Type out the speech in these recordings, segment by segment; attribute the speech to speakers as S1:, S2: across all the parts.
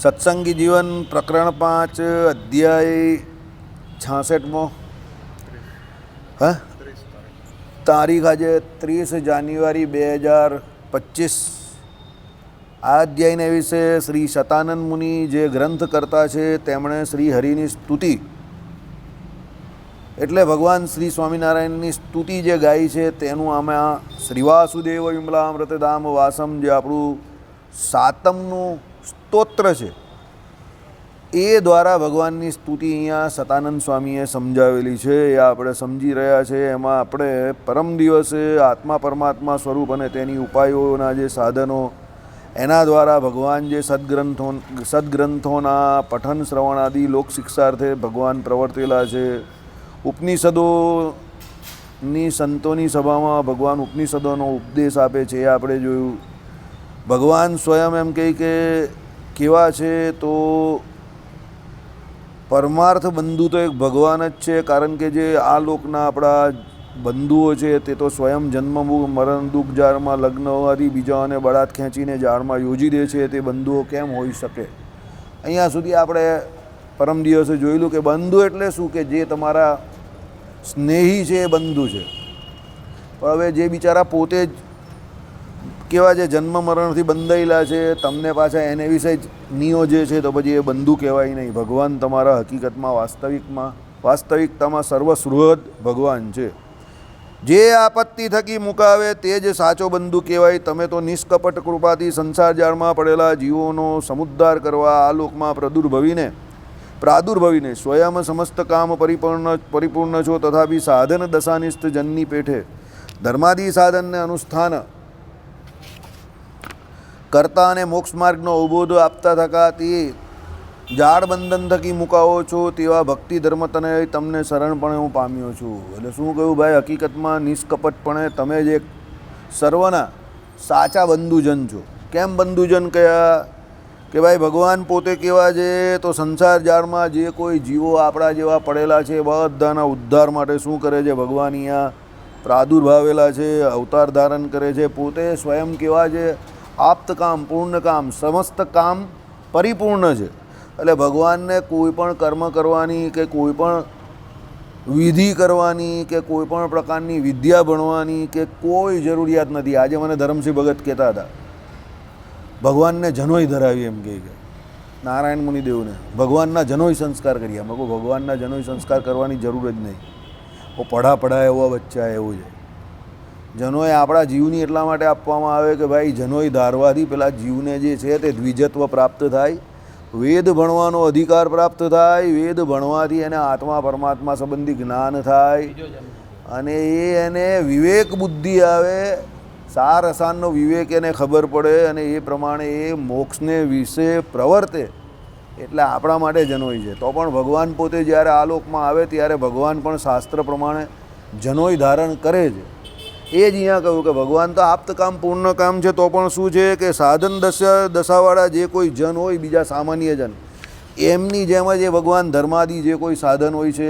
S1: સત્સંગી જીવન પ્રકરણ 5 અધ્યાય 66મો તારીખ આજે 30 જાન્યુઆરી 2025। આ અધ્યાયને વિશે શ્રી શતાનંદ મુનિ જે ગ્રંથ કરતા છે તેમણે શ્રી હરિની સ્તુતિ એટલે ભગવાન શ્રી સ્વામિનારાયણની સ્તુતિ જે ગાઈ છે તેનું આમાં શ્રીવાસુદેવ વિમલામૃતધામ વાસમ જે આપણું 7મું સ્તોત્ર છે એ દ્વારા ભગવાનની સ્તુતિ અહીંયા સતાનંદ સ્વામીએ સમજાવેલી છે, એ આપણે સમજી રહ્યા છે। એમાં આપણે પરમ દિવસે આત્મા પરમાત્મા સ્વરૂપ અને તેની ઉપાયોના જે સાધનો એના દ્વારા ભગવાન જે સદગ્રંથોના પઠન શ્રવણ આદિ લોક શિક્ષાર્થે ભગવાન પ્રવર્તેલા છે। ઉપનિષદોની સંતોની સભામાં ભગવાન ઉપનિષદોનો ઉપદેશ આપે છે, એ આપણે જોયું। ભગવાન સ્વયં એમ કહે કે કેવા છે તો પરમાર્થ બંધુ તો એક ભગવાન જ છે, કારણ કે જે આ લોકના આપણા બંધુઓ છે તે તો સ્વયં જન્મ મરણ દુઃખ જાળમાં લગ્ન હોવાથી બીજાઓને બળાત ખેંચીને જાળમાં યોજી દે છે, તે બંધુઓ કેમ હોઈ શકે। અહીંયા સુધી આપણે પરમ દિવસે જોયેલું કે બંધુ એટલે શું કે જે તમારા સ્નેહી છે એ બંધુ છે, પણ હવે જે બિચારા પોતે જ કેવા છે જન્મ મરણથી બંધાયેલા છે તમને પાછા એને વિશે જ નિયોજે છે તો પછી એ બંધુ કહેવાય નહીં। ભગવાન તમારા હકીકતમાં વાસ્તવિકતામાં સર્વસૃહદ ભગવાન છે, જે આપત્તિ થકી મુકાવે તે જ સાચો બંધુ કહેવાય। તમે તો નિષ્કપટ કૃપાથી સંસાર જાળમાં પડેલા જીવોનો સમુદ્ધાર કરવા આ લોકમાં પ્રાદુર્ભવીને સ્વયં સમસ્ત કામ પરિપૂર્ણ છો, તથાપી સાધન દશાનિષ્ઠ જનની પેઠે ધર્માદિ સાધનને અનુષ્ઠાન કરતા અને મોક્ષ માર્ગનો અવબોધ આપતા થકા તે જાળ બંધન થકી મુકાવો છો, તેવા ભક્તિ ધર્મ તને તમને શરણપણે હું પામ્યો છું। એટલે શું કહ્યું ભાઈ, હકીકતમાં નિષ્કપટપણે તમે જ એક સર્વના સાચા બંધુજન છો। કેમ બંધુજન કયા કે ભાઈ ભગવાન પોતે કેવા છે તો સંસાર જાળમાં જે કોઈ જીવો આપણા જેવા પડેલા છે બધાના ઉદ્ધાર માટે શું કરે છે, ભગવાન અહીંયા પ્રાદુર્ભાવેલા છે, અવતાર ધારણ કરે છે, પોતે સ્વયં કેવા છે આપ્ત કામ પૂર્ણ કામ સમસ્ત કામ પરિપૂર્ણ છે। એટલે ભગવાનને કોઈ પણ કર્મ કરવાની કે કોઈ પણ વિધિ કરવાની કે કોઈ પણ પ્રકારની વિદ્યા ભણવાની કે કોઈ જરૂરિયાત નથી। આજે મને ધરમસિંહ ભગત કહેતા હતા ભગવાનને જનોય ધરાવી, એમ કહે નારાયણ મુનિદેવને ભગવાનના જનોય સંસ્કાર કર્યા। મેં કહું ભગવાનના જનોય સંસ્કાર કરવાની જરૂર જ નહીં, પઢા એવા બચ્ચા એવું છે। જનોય આપણા જીવની એટલા માટે આપવામાં આવે કે ભાઈ જનોય ધારવાથી પેલા જીવને જે છે તે દ્વિજત્વ પ્રાપ્ત થાય, વેદ ભણવાનો અધિકાર પ્રાપ્ત થાય, વેદ ભણવાથી એને આત્મા પરમાત્મા સંબંધી જ્ઞાન થાય અને એને વિવેક બુદ્ધિ આવે, સાર અસારનો વિવેક એને ખબર પડે અને એ પ્રમાણે એ મોક્ષને વિશે પ્રવર્તે। એટલે આપણા માટે જનોય છે। તો પણ ભગવાન પોતે જ્યારે આ લોકમાં આવે ત્યારે ભગવાન પણ શાસ્ત્ર પ્રમાણે જનોય ધારણ કરે છે। એ જ અહીંયા કહ્યું કે ભગવાન તો આપ્ત કામ પૂર્ણ કામ છે, તો પણ શું છે કે સાધન દશાવાળા જે કોઈ જન હોય બીજા સામાન્ય જન એમની જેમ જ એ ભગવાન ધર્માદિ જે કોઈ સાધન હોય છે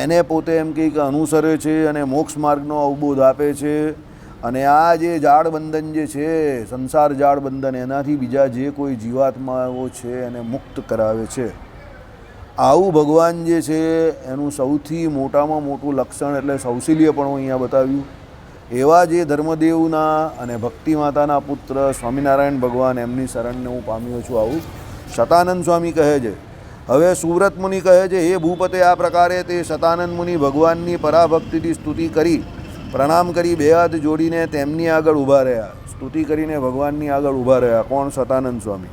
S1: એને પોતે એમ કહે કે અનુસરે છે અને મોક્ષ માર્ગનો અવબોધ આપે છે। અને આ જે જાળબંધન જે છે સંસાર જાળબંધન એનાથી બીજા જે કોઈ જીવાત્માઓ છે એને મુક્ત કરાવે છે। આવું ભગવાન જે છે એનું સૌથી મોટામાં મોટું લક્ષણ એટલે સૌશીલ્યપણું અહીંયા બતાવ્યું। એવા જે ધર્મદેવના અને ભક્તિ માતાના પુત્ર સ્વામિનારાયણ ભગવાન એમની શરણને હું પામ્યો છું, આવું શતાનંદ સ્વામી કહે છે। હવે સુવ્રત મુનિ કહે છે, હે ભૂપતે આ પ્રકારે તે શતાનંદ મુનિ ભગવાનની પરાભક્તિથી સ્તુતિ કરી પ્રણામ કરી બે હાથ જોડીને તેમની આગળ ઊભા રહ્યા। સ્તુતિ કરીને ભગવાનની આગળ ઊભા રહ્યા કોણ? શતાનંદ સ્વામી।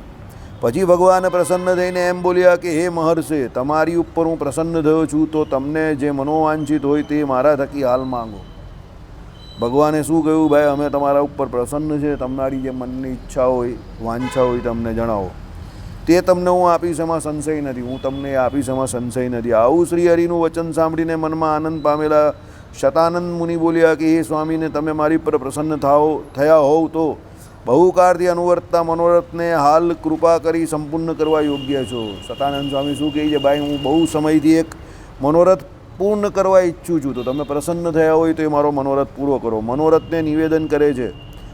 S1: પછી ભગવાન પ્રસન્ન થઈને એમ બોલ્યા કે હે મહર્ષિ, તમારી ઉપર હું પ્રસન્ન થયો છું, તો તમને જે મનોવાંછિત હોય તે મારા થકી હાલ માંગો। ભગવાને શું કહ્યું, ભાઈ અમે તમારા ઉપર પ્રસન્ન છે, તમારી જે મનની ઈચ્છા હોય વાંછા હોય તમને જણાવો, તે તમને હું આપીશ, એમાં સંશય નથી, હું તમને આપીશ, એમાં સંશય નથી। આવું શ્રી હરિનું વચન સાંભળીને મનમાં આનંદ પામેલા શતાનંદ મુનિ બોલ્યા કે હે સ્વામીને તમે મારી પર પ્રસન્ન થયા હોવ તો બહુકાળથી અનુવર્તતા મનોરથને હાલ કૃપા કરી સંપૂર્ણ કરવા યોગ્ય છો। શતાનંદ સ્વામી શું કહે છે, ભાઈ હું બહુ સમયથી એક મનોરથ પૂર્ણ કરવા ઈચ્છું છું, તો તમે પ્રસન્ન થયા હોય તો એ મારો મનોરથ પૂરો કરો। મનોરથને નિવેદન કરે છે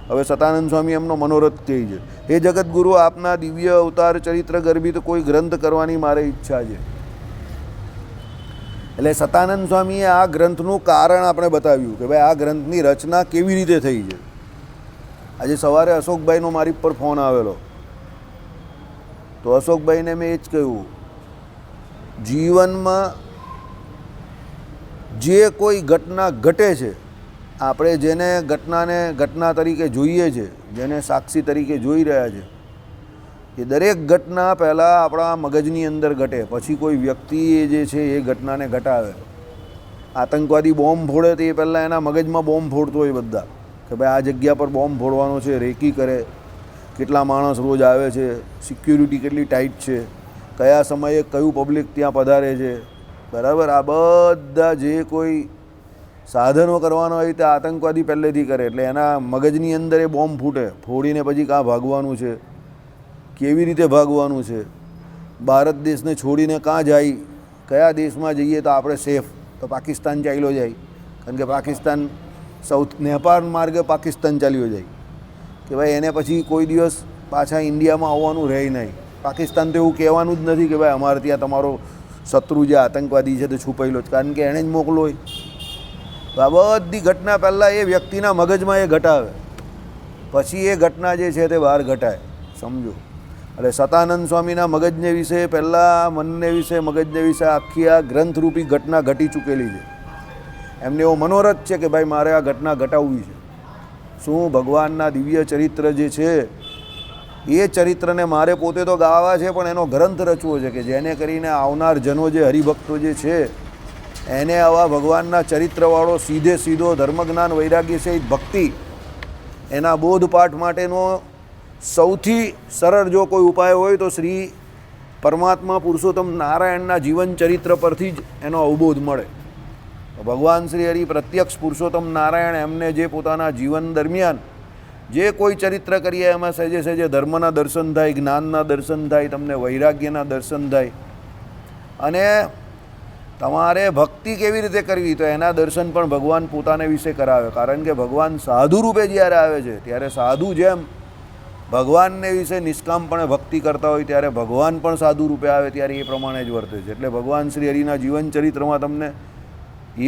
S1: હવે સતાનંદ સ્વામી એમનો મનોરથ કહે છે, હે જગતગુરુ, આપના દિવ્ય અવતાર ચરિત્ર ગર્ભિત કોઈ ગ્રંથ કરવાની મારે ઈચ્છા છે. એટલે સતાનંદ સ્વામીએ આ ગ્રંથનું કારણ આપણે બતાવ્યું કે ભાઈ આ ગ્રંથની રચના કેવી રીતે થઈ છે. આજે સવારે અશોકભાઈનો મારી પર ફોન આવેલો, તો અશોકભાઈને મેં એ જ કહ્યું, જીવનમાં જે કોઈ ઘટના ઘટે છે, આપણે જેને ઘટનાને ઘટના તરીકે જોઈએ છે, જેને સાક્ષી તરીકે જોઈ રહ્યા છે, એ દરેક ઘટના પહેલાં આપણા મગજની અંદર ઘટે, પછી કોઈ વ્યક્તિ જે છે એ ઘટનાને ઘટાવે. આતંકવાદી બોમ્બ ફોડે તો એ પહેલાં એના મગજમાં બોમ્બ ફોડતો હોય બધા, કે ભાઈ આ જગ્યા પર બોમ્બ ફોડવાનો છે, રેકી કરે, કેટલા માણસ રોજ આવે છે, સિક્યુરિટી કેટલી ટાઈટ છે, કયા સમયે કયું પબ્લિક ત્યાં પધારે છે, બરાબર. આ બધા જે કોઈ સાધનો કરવાનો હોય તે આતંકવાદી પહેલેથી કરે, એટલે એના મગજની અંદર એ બોમ્બ ફૂટે, ફોડીને પછી કાં ભાગવાનું છે, કેવી રીતે ભાગવાનું છે, ભારત દેશને છોડીને કાં જાય, કયા દેશમાં જઈએ તો આપણે સેફ, તો પાકિસ્તાન ચાલ્યો જાય, કારણ કે પાકિસ્તાન નેપાળ માર્ગે પાકિસ્તાન ચાલ્યો જાય, કે ભાઈ એને પછી કોઈ દિવસ પાછા ઇન્ડિયામાં આવવાનું રહે નહીં. પાકિસ્તાન તો એવું કહેવાનું જ નથી કે ભાઈ અમારે ત્યાં તમારો શત્રુ જે આતંકવાદી છે તે છુપાયેલો જ, કારણ કે એણે જ મોકલો હોય. તો આ બધી ઘટના પહેલાં એ વ્યક્તિના મગજમાં એ ઘટાવે, પછી એ ઘટના જે છે તે બહાર ઘટાય, સમજો. એટલે સતાનંદ સ્વામીના મગજને વિશે, પહેલાં મનને વિશે, મગજને વિશે આખી આ ગ્રંથરૂપી ઘટના ઘટી ચૂકેલી છે. એમને એવો મનોરથ છે કે ભાઈ મારે આ ઘટના ઘટાવવી છે. શું ભગવાનના દિવ્ય ચરિત્ર જે છે એ ચરિત્રને મારે પોતે તો ગાવા છે, પણ એનો ગ્રંથ રચવો છે કે જેને કરીને આવનાર જનો જે હરિભક્તો જે છે એને આવા ભગવાનના ચરિત્રવાળો સીધો ધર્મજ્ઞાન વૈરાગ્ય સહિત ભક્તિ એના બોધપાઠ માટેનો સૌથી સરળ જો કોઈ ઉપાય હોય તો શ્રી પરમાત્મા પુરુષોત્તમ નારાયણના જીવન ચરિત્ર પરથી જ એનો અવબોધ મળે. ભગવાન શ્રી હરિ પ્રત્યક્ષ પુરુષોત્તમ નારાયણ એમને જે પોતાના જીવન દરમિયાન જે કોઈ ચરિત્ર કરીએ એમાં સહેજે સહેજે ધર્મના દર્શન થાય, જ્ઞાનના દર્શન થાય, તમને વૈરાગ્યના દર્શન થાય, અને તમારે ભક્તિ કેવી રીતે કરવી તો એના દર્શન પણ ભગવાન પોતાને વિશે કરાવે. કારણ કે ભગવાન સાધુ રૂપે જ્યારે આવે છે ત્યારે સાધુ જેમ ભગવાનને વિશે નિષ્કામપણે ભક્તિ કરતા હોય ત્યારે ભગવાન પણ સાધુ રૂપે આવે ત્યારે એ પ્રમાણે જ વર્તે છે. એટલે ભગવાન શ્રી હરિના જીવન ચરિત્રમાં તમને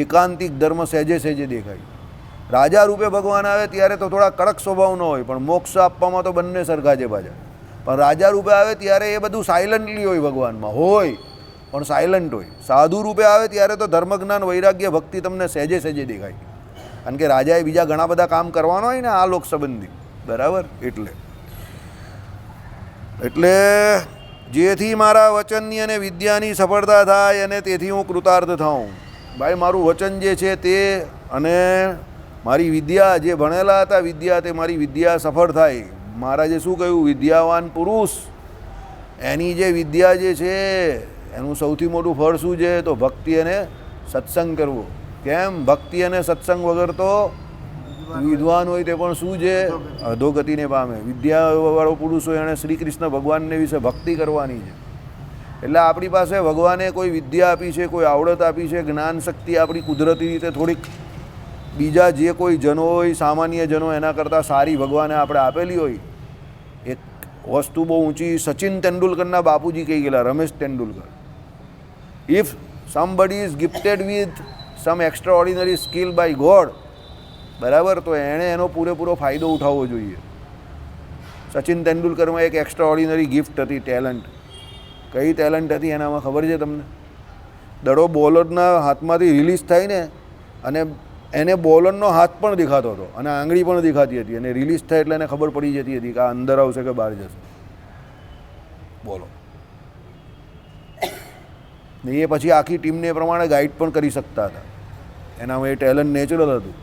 S1: એકાંતિક ધર્મ સહેજે સહેજે દેખાય. રાજા રૂપે ભગવાન આવે ત્યારે તો થોડા કડક સ્વભાવનો હોય, પણ મોક્ષ આપવામાં તો બંને સરખા છે પાછા. પણ રાજા રૂપે આવે ત્યારે એ બધું સાયલન્ટલી હોય, ભગવાનમાં હોય પણ સાયલન્ટ હોય. સાધુ રૂપે આવે ત્યારે તો ધર્મજ્ઞાન વૈરાગ્ય ભક્તિ તમને સહેજે સહેજે દેખાય, કારણ કે રાજાએ બીજા ઘણા બધા કામ કરવાનો હોય ને આ લોક સંબંધી, બરાબર. એટલે જેથી મારા વચનની અને વિદ્યાની સફળતા થાય અને તેથી હું કૃતાર્થ થાઉં. ભાઈ મારું વચન જે છે તે અને મારી વિદ્યા, જે ભણેલા હતા વિદ્યા, તે મારી વિદ્યા સફળ થાય. મહારાજે શું કહ્યું? વિદ્યાવાન પુરુષ એની જે વિદ્યા જે છે એનું સૌથી મોટું ફળ શું છે? તો ભક્તિ અને સત્સંગ કરવો. કેમ? ભક્તિ અને સત્સંગ વગર તો વિદ્વાન હોય તે પણ શું છે? અધોગતિને પામે. વિદ્યાવાળો પુરુષ હોય એણે શ્રી કૃષ્ણ ભગવાનને વિશે ભક્તિ કરવાની છે. એટલે આપણી પાસે ભગવાને કોઈ વિદ્યા આપી છે, કોઈ આવડત આપી છે, જ્ઞાન શક્તિ આપણી કુદરતી રીતે થોડીક બીજા જે કોઈ જનો હોય, સામાન્ય જનો એના કરતાં સારી ભગવાને આપણે આપેલી હોય. એક વસ્તુ બહુ ઊંચી સચિન તેંડુલકરના બાપુજી કહી ગયેલા, Ramesh Tendulkar, if somebody is gifted with some extraordinary skill by God, બરાબર, તો એણે એનો પૂરેપૂરો ફાયદો ઉઠાવવો જોઈએ. સચિન તેંડુલકરમાં એક એક્સ્ટ્રા ઓર્ડિનરી ગિફ્ટ હતી, ટેલેન્ટ. કઈ ટેલેન્ટ હતી એનામાં ખબર છે તમને? દડો બોલરના હાથમાંથી રિલીઝ થાય ને અને એને બોલરનો હાથ પણ દેખાતો હતો અને આંગળી પણ દેખાતી હતી, અને રિલીઝ થાય એટલે એને ખબર પડી જતી હતી કે આ અંદર આવશે કે બહાર જશે. બોલો. એ પછી આખી ટીમને એ પ્રમાણે ગાઈડ પણ કરી શકતા હતા. એનામાં એ ટેલેન્ટ નેચરલ હતું,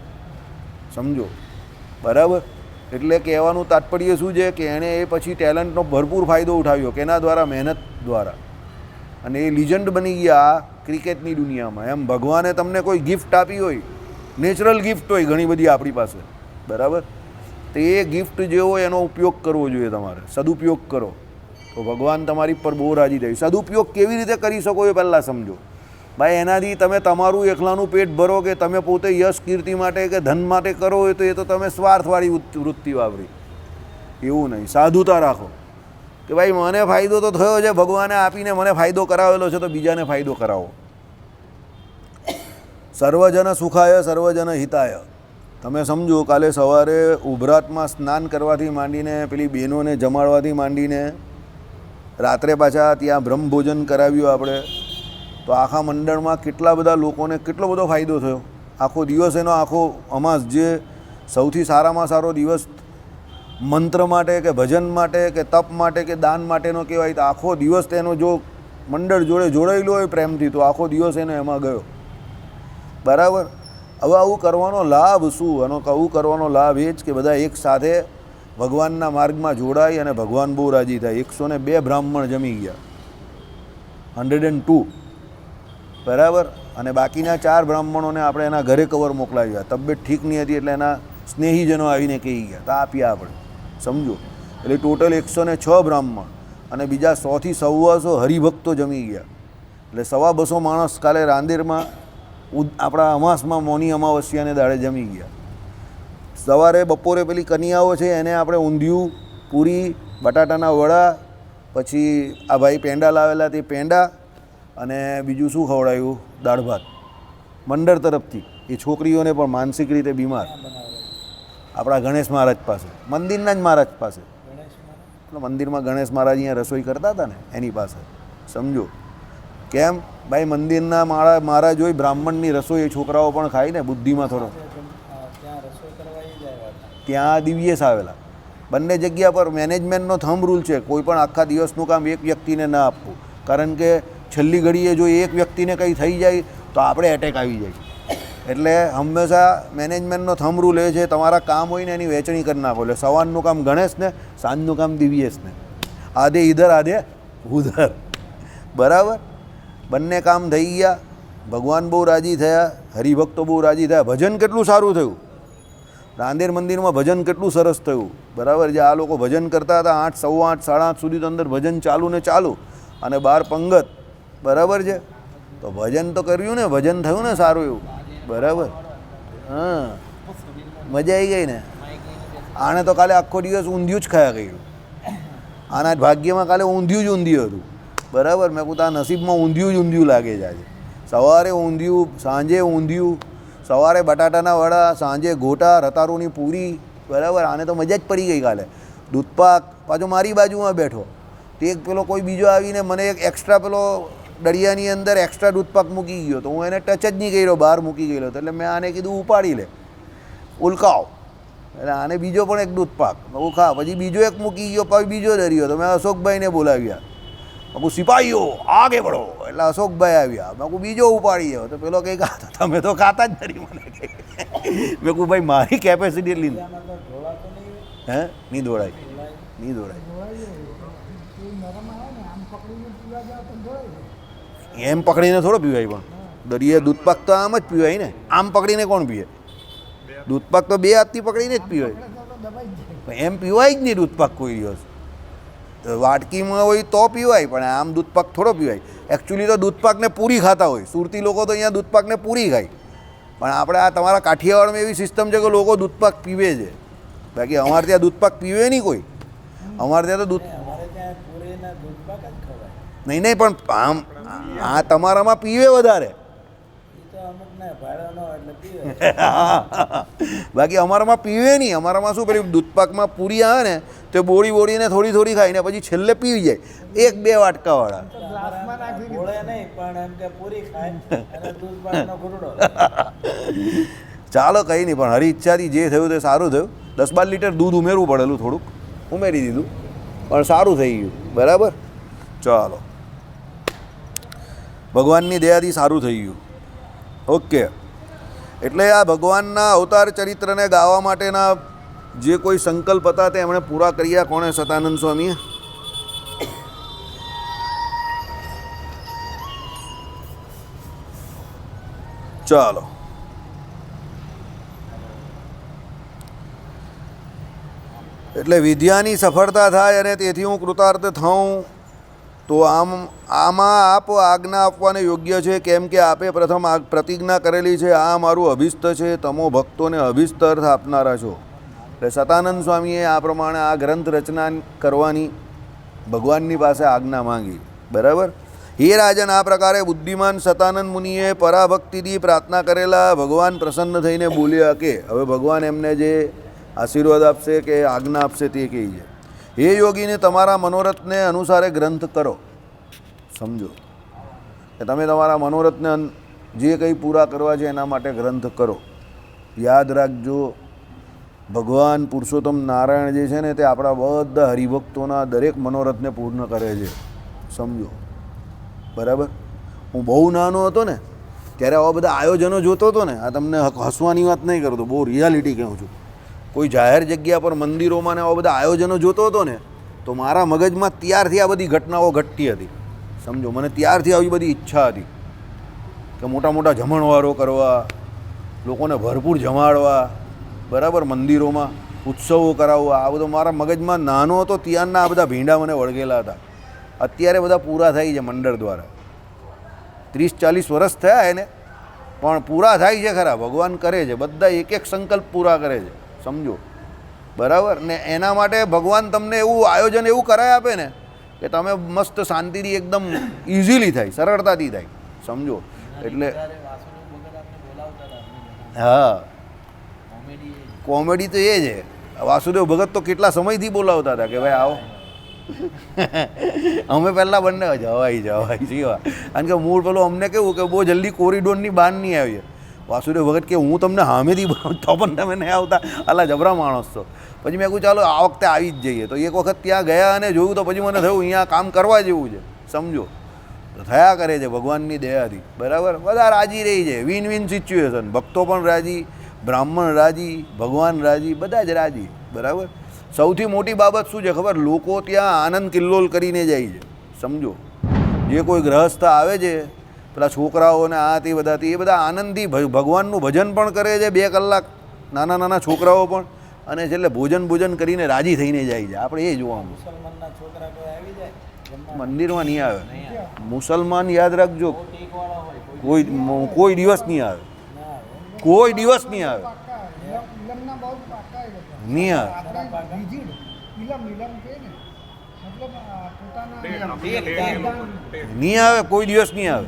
S1: સમજો, બરાબર. એટલે કહેવાનું તાત્પર્ય શું છે કે એણે એ પછી ટેલેન્ટનો ભરપૂર ફાયદો ઉઠાવ્યો, કે એના દ્વારા, મહેનત દ્વારા, અને એ લિજન્ડ બની ગયા ક્રિકેટની દુનિયામાં. એમ ભગવાને તમને કોઈ ગિફ્ટ આપી હોય, નેચરલ ગિફ્ટ હોય ઘણી બધી આપણી પાસે, બરાબર, તો એ ગિફ્ટ જે હોય એનો ઉપયોગ કરવો જોઈએ તમારે. સદુપયોગ કરો તો ભગવાન તમારી પર બહુ રાજી થાય. સદુપયોગ કેવી રીતે કરી શકો એ પહેલાં સમજો. ભાઈ એનાથી તમે તમારું એકલાનું પેટ ભરો કે તમે પોતે યશ કીર્તિ માટે કે ધન માટે કરો હોય તો એ તો તમે સ્વાર્થવાળી વૃત્તિ વાપરી. એવું નહીં, સાધુતા રાખો કે ભાઈ મને ફાયદો તો થયો છે, ભગવાને આપીને મને ફાયદો કરાવેલો છે તો બીજાને ફાયદો કરાવો. સર્વજન સુખાય સર્વજન હિતાય. તમે સમજો કાલે સવારે ઉભરાતમાં સ્નાન કરવાથી માંડીને પેલી બહેનોને જમાડવાથી માંડીને રાત્રે પાછા ત્યાં બ્રહ્મભોજન કરાવ્યું આપણે, તો આખા મંડળમાં કેટલા બધા લોકોને કેટલો બધો ફાયદો થયો. આખો દિવસ એનો આખો અમાસ જે સૌથી સારામાં સારો દિવસ મંત્ર માટે કે ભજન માટે કે તપ માટે કે દાન માટેનો કહેવાય, તો આખો દિવસ તેનો જો મંડળ જોડે જોડાયેલો હોય પ્રેમથી તો આખો દિવસ એને એમાં ગયો. બરાબર. હવે આવું કરવાનો લાભ શું? આવું કરવાનો લાભ એ જ કે બધા એક સાથે ભગવાનના માર્ગમાં જોડાય અને ભગવાન બહુ રાજી થાય. 102 બ્રાહ્મણ જમી ગયા, 102. બરાબર. અને બાકીના 4 બ્રાહ્મણોને આપણે એના ઘરે કવર મોકલાવ્યા. તબિયત ઠીક નહીં હતી એટલે એના સ્નેહીજનો આવીને કહી ગયા તો આપ્યા આપણે. સમજો, એટલે ટોટલ 106 બ્રાહ્મણ અને બીજા 100 થી 125 હરિભક્તો જમી ગયા. એટલે 250 માણસ કાલે રાંદેરમાં આપણા અમાસમાં મૌની અમાવસ્યાને દાડે જમી ગયા. સવારે બપોરે પેલી કન્યાઓ છે એને આપણે ઊંધિયું, પૂરી, બટાટાના વડા, પછી આ ભાઈ પેંડા લાવેલા તે પેંડા અને બીજું શું ખવડાવ્યું? દાળ ભાત મંડળ તરફથી. એ છોકરીઓને પણ માનસિક રીતે બીમાર આપણા ગણેશ મહારાજ પાસે, મંદિરના જ મહારાજ પાસે, એટલે મંદિરમાં ગણેશ મહારાજ અહીંયા રસોઈ કરતા હતા ને એની પાસે. સમજો કેમ ભાઈ, મંદિરના મહારાજ હોય બ્રાહ્મણની રસોઈ એ છોકરાઓ પણ ખાય ને બુદ્ધિમાં થોડો. ત્યાં દિવ્યેશ આવેલા. બંને જગ્યા પર મેનેજમેન્ટનો થંબ રૂલ છે, કોઈ પણ આખા દિવસનું કામ એક વ્યક્તિને ના આપવું, કારણ કે છેલ્લી ઘડીએ જો એક વ્યક્તિને કંઈ થઈ જાય તો આપણે એટેક આવી જાય. એટલે હંમેશા મેનેજમેન્ટનો થંબ રૂલ એ છે તમારા કામ હોય ને એની વહેંચણી કરી નાખો. એટલે સવારનું કામ ગણેશને, સાંજનું કામ દિવ્યેશને, આધે ઈધર આધે ઉધર. બરાબર. બંને કામ થઈ ગયા, ભગવાન બહુ રાજી થયા, હરિભક્તો બહુ રાજી થયા. ભજન કેટલું સારું થયું રાંદેર મંદિરમાં, ભજન કેટલું સરસ થયું. બરાબર. જે આ લોકો ભજન કરતા હતા 8, 8:15, 8:30 સુધી તો અંદર ભજન ચાલુ ને ચાલુ, અને 12 પંગત. બરાબર છે. તો ભજન તો કર્યું ને, ભજન થયું ને સારું એવું. બરાબર. હા, મજા આવી ગઈ ને. આને તો કાલે આખો દિવસ ઊંધિયું જ ખાયા કર્યું. આના ભાગ્યમાં કાલે ઊંધિયું જ ઊંધિયું હતું. બરાબર. મેં કહું આ નસીબમાં ઊંધિયું જ ઊંધિયું લાગે છે આજે. સવારે ઊંધિયું, સાંજે ઊંધિયું, સવારે બટાટાના વડા, સાંજે ગોટા, રતારુની પૂરી. બરાબર. આને તો મજા જ પડી ગઈ કાલે. દૂધપાક પાછો મારી બાજુમાં બેઠો, તે એક પેલો કોઈ બીજો આવીને મને એક એક્સ્ટ્રા પેલો દળિયાની અંદર એક્સ્ટ્રા દૂધપાક મૂકી ગયો, તો હું એને ટચ જ નહીં કર્યો, બહાર મૂકી ગયેલો. એટલે મેં આને કીધું ઉપાડી લે, ઉલકાવ. એટલે આને બીજો પણ એક દૂધપાક હું ખા. પછી બીજો એક મૂકી ગયો, પછી બીજો દરિયો. તો મેં અશોકભાઈને બોલાવ્યા. મેં સિપાહીઓ આગે બળો. એટલે અશોકભાઈ આવ્યા. મેં બીજો ઉપાડી ગયો. તો પેલો કંઈ ખાતા, તમે તો ખાતા જ નથી મને. મેં કહું ભાઈ મારી કેપેસિટી એટલી હે નહીં દોડાય, નહીં દોડાય. એમ પકડીને થોડો પીવાય, પણ દરિયા દૂધપાક તો આમ જ પીવાય ને. આમ પકડીને કોણ પીએ? દૂધપાક તો 2 હાથથી પકડીને જ પીવાય. એમ પીવાય જ નહીં દૂધપાક કોઈ દિવસ. વાટકીમાં હોય તો પીવાય, પણ આમ દૂધપાક થોડો પીવાય. એકચ્યુઅલી તો દૂધપાકને પૂરી ખાતા હોય. સુરતી લોકો તો અહીંયા દૂધપાકને પૂરી ખાય, પણ આપણે આ તમારા કાઠિયાવાડમાં એવી સિસ્ટમ છે કે લોકો દૂધપાક પીવે છે. બાકી અમારે ત્યાં દૂધપાક પીવે નહીં કોઈ. અમારે ત્યાં તો દૂધ નહીં, પણ આમ આ તમારામાં પીવે વધારે. બાકી અમારામાં પીવે નહીં. અમારામાં શું પેલી દૂધપાકમાં પૂરી આવે ને તો બોળીને થોડી થોડી ખાઈને પછી છેલ્લે પીવી જાય, 1-2 વાટકાવાળા. ચાલો કંઈ નહીં, પણ હરી ઈચ્છાથી જે થયું તે સારું થયું. 10-12 લીટર દૂધ ઉમેરવું પડેલું, થોડુંક ઉમેરી દીધું, પણ સારું થઈ ગયું. બરાબર. ચાલો, ભગવાનની દયાથી સારું થઈ ગયું. ઓકે. એટલે આ ભગવાનના અવતાર ચરિત્રને ગાવા માટેના જે કોઈ સંકલ્પ હતા તે એમણે પૂરા કર્યા. કોણે? સતાનંદ સ્વામીએ. ચાલો, એટલે વિદ્યાની સફળતા થાય અને તેથી હું કૃતાર્થ થાઉં તો આમાં આપ આજ્ઞા આપવાને યોગ્ય છે, કેમ કે આપે પ્રથમ પ્રતિજ્ઞા કરેલી છે, આ મારું અભિષ્ટ છે, તમો ભક્તોને અભિષ્ટ અર્થ આપનારા છો. એટલે સતાનંદ સ્વામીએ આ પ્રમાણે આ ગ્રંથ રચના કરવાની ભગવાનની પાસે આજ્ઞા માંગી. બરાબર. હે રાજન, આ પ્રકારે બુદ્ધિમાન સતાનંદ મુનિએ પરાભક્તિથી પ્રાર્થના કરેલા ભગવાન પ્રસન્ન થઈને બોલ્યા કે હવે ભગવાન એમને જે આશીર્વાદ આપશે કે આજ્ઞા આપશે તે કહી છે. હે યોગીને, તમારા મનોરથને અનુસારે ગ્રંથ કરો. સમજો કે તમે તમારા મનોરથને જે કંઈ પૂરા કરવા છે એના માટે ગ્રંથ કરો. યાદ રાખજો, ભગવાન પુરુષોત્તમ નારાયણ જે છે ને તે આપણા બધા હરિભક્તોના દરેક મનોરથને પૂર્ણ કરે છે. સમજો. બરાબર. હું બહુ નાનો હતો ને ત્યારે આવા બધા આયોજનો જોતો હતો ને, આ તમને હસવાની વાત નહીં કરતો, બહુ રિયાલિટી કહું છું. કોઈ જાહેર જગ્યા પર મંદિરોમાં ને આવા બધા આયોજનો જોતો હતો ને તો મારા મગજમાં ત્યારથી આ બધી ઘટનાઓ ઘટતી હતી. સમજો. મને ત્યારથી આવી બધી ઈચ્છા હતી કે મોટા મોટા જમણવારો કરવા, લોકોને ભરપૂર જમાડવા, બરાબર, મંદિરોમાં ઉત્સવો કરાવવા, આ બધો મારા મગજમાં નાનો હતો ત્યારના આ બધા ભીંડા મને વળગેલા હતા. અત્યારે બધા પૂરા થાય છે મંડળ દ્વારા. 30-40 વર્ષ થયા એને, પણ પૂરા થાય છે ખરા. ભગવાન કરે છે, બધા એક એક સંકલ્પ પૂરા કરે છે. સમજો. બરાબર. ને એના માટે ભગવાન તમને એવું આયોજન એવું કરાય આપે ને કે તમે મસ્ત શાંતિથી એકદમ ઇઝીલી થાય, સરળતાથી થાય. સમજો. એટલે હા, કોમેડી તો એ છે. વાસુદેવ ભગત તો કેટલા સમયથી બોલાવતા હતા કે ભાઈ આવો. અમે પહેલાં બંને જવાય જીવા, કારણ કે મૂળ પેલું અમને કેવું કે બહુ જલ્દી કોરિડોરની બહાર નહીં આવીએ. વાસુદેવ ભગત કે હું તમને સામેથી તો પણ તમે નહીં આવતા, આલા જબરા માણસ છો. પછી મેં કહ્યું ચાલો આ વખતે આવી જ જઈએ. તો એક વખત ત્યાં ગયા અને જોયું તો પછી મને થયું અહીંયા કામ કરવા જેવું છે. સમજો. તો થયા કરે છે ભગવાનની દયાથી. બરાબર. બધા રાજી રહી છે. Win win situation. ભક્તો પણ રાજી, બ્રાહ્મણ રાજી, ભગવાન રાજી, બધા જ રાજી. બરાબર. સૌથી મોટી બાબત શું છે ખબર? લોકો ત્યાં આનંદ કિલ્લોલ કરીને જાય છે. સમજો. જે કોઈ ગ્રહસ્થ આવે છે, પેલા છોકરાઓને આ તે બધાથી, એ બધા આનંદથી ભગવાનનું ભજન પણ કરે છે 2 કલાક, નાના નાના છોકરાઓ પણ, અને છેલ્લે ભોજન કરીને રાજી થઈને જાય છે. આપણે એ જોવાનું. મંદિરમાં નહીં આવે મુસલમાન, યાદ રાખજો, કોઈ દિવસ નહીં આવે, કોઈ દિવસ નહીં આવે, નહીં આવે, નહીં આવે, કોઈ દિવસ નહીં આવે.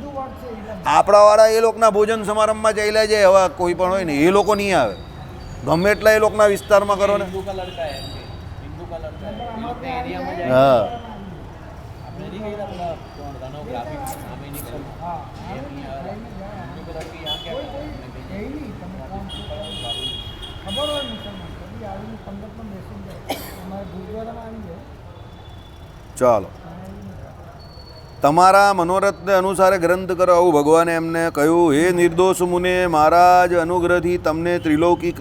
S1: આપણાવાળા એ લોકોના ભોજન સમારંભમાં ચાલ્યા જાય, હવે કોઈ પણ હોય ને એ લોકો નહીં આવે. ગમે એટલા એ લોકોના વિસ્તારમાં કરો ને. હા, ચાલો. તમારા મનોરથને અનુસારે ગ્રંથ કરો, આવું ભગવાને એમને કહ્યું. હે નિર્દોષ મુને, મહારાજ અનુગ્રહથી તમને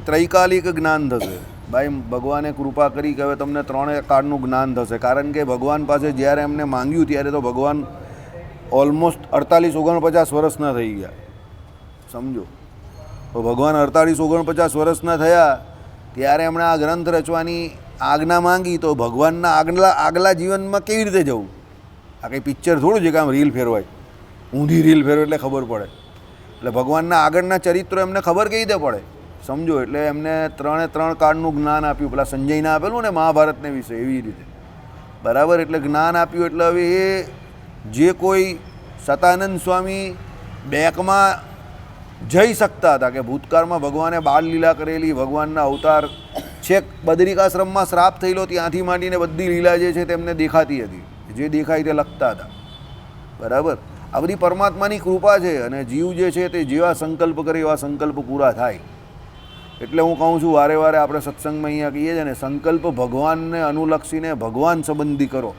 S1: ત્રૈકાલિક જ્ઞાન થશે. ભાઈ, ભગવાને કૃપા કરી કે હવે તમને 3 કાળનું જ્ઞાન થશે. કારણ કે ભગવાન પાસે જ્યારે એમને માંગ્યું ત્યારે તો ભગવાન ઓલમોસ્ટ 48-49 વર્ષના થઈ ગયા. સમજો. તો ભગવાન 48-49 વર્ષના થયા ત્યારે એમણે આ ગ્રંથ રચવાની આજ્ઞા માંગી. તો ભગવાનના આગલા જીવનમાં કેવી રીતે જવું? આ કંઈ પિક્ચર થોડું છે કે આમ રીલ ફેરવાય, ઊંધી રીલ ફેરવે એટલે ખબર પડે. એટલે ભગવાનના આગળના ચરિત્રો એમને ખબર કેવી રીતે પડે? સમજો. એટલે એમને 3 કાળનું જ્ઞાન આપ્યું. પેલા સંજયને આપેલું ને મહાભારતને વિશે, એવી રીતે. બરાબર. એટલે જ્ઞાન આપ્યું. એટલે હવે એ જે કોઈ સતાનંદ સ્વામી બેકમાં જઈ શકતા હતા કે ભૂતકાળમાં ભગવાને બાળ લીલા કરેલી, ભગવાનના અવતાર છેક બદરિકાશ્રમમાં શ્રાપ થયેલો ત્યાંથી માંડીને બધી લીલા જે છે તેમને દેખાતી હતી, જે દેખાય તે લખતા હતા. બરાબર. આ બધી પરમાત્માની કૃપા છે. અને જીવ જે છે તે જેવા સંકલ્પ કરે એવા સંકલ્પ પૂરા થાય. એટલે હું કહું છું વારે વારે આપણે સત્સંગમાં અહીંયા કહીએ છીએ ને, સંકલ્પ ભગવાનને અનુલક્ષીને ભગવાન સંબંધી કરો.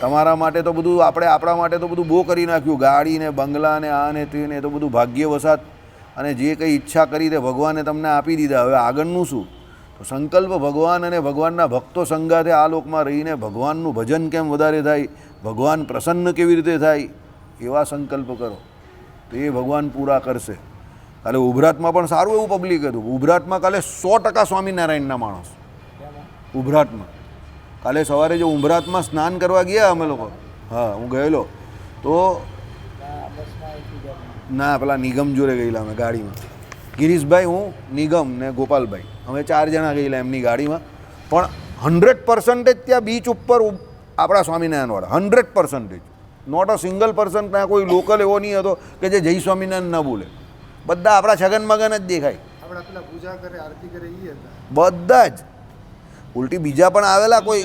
S1: તમારા માટે તો બધું આપણા માટે તો બધું બહુ કરી નાખ્યું, ગાડી ને બંગલા ને આ ને તે ને, એ તો બધું ભાગ્યવશાત અને જે કંઈ ઈચ્છા કરી તે ભગવાને તમને આપી દીધા. હવે આગળનું શું? તો સંકલ્પ ભગવાન અને ભગવાનના ભક્તો સંગાથે આ લોકમાં રહીને ભગવાનનું ભજન કેમ વધારે થાય, ભગવાન પ્રસન્ન કેવી રીતે થાય, એવા સંકલ્પ કરો તો એ ભગવાન પૂરા કરશે. કાલે ઉભરાટમાં પણ સારું એવું પબ્લિક હતું. ઉભરાટમાં કાલે 100% સ્વામિનારાયણના માણસ. ઉભરાટમાં કાલે સવારે જો ઉભરાટમાં સ્નાન કરવા ગયા અમે લોકો, હા હું ગયેલો તો ના પેલા નિગમ જોડે ગયેલા અમે ગાડીમાં. ગિરીશભાઈ, હું, નિગમ ને ગોપાલભાઈ, અમે 4 જણા ગયેલા એમની ગાડીમાં. પણ 100% ત્યાં બીચ ઉપર આપણા સ્વામિનારાયણવાળા 100%. Not a single person. ત્યાં કોઈ લોકલ એવો નહીં હતો કે જે જય સ્વામિનારાયણ ના બોલે. બધા આપણા છગન મગન જ દેખાય. બધા જ ઉલટી બીજા પણ આવેલા, કોઈ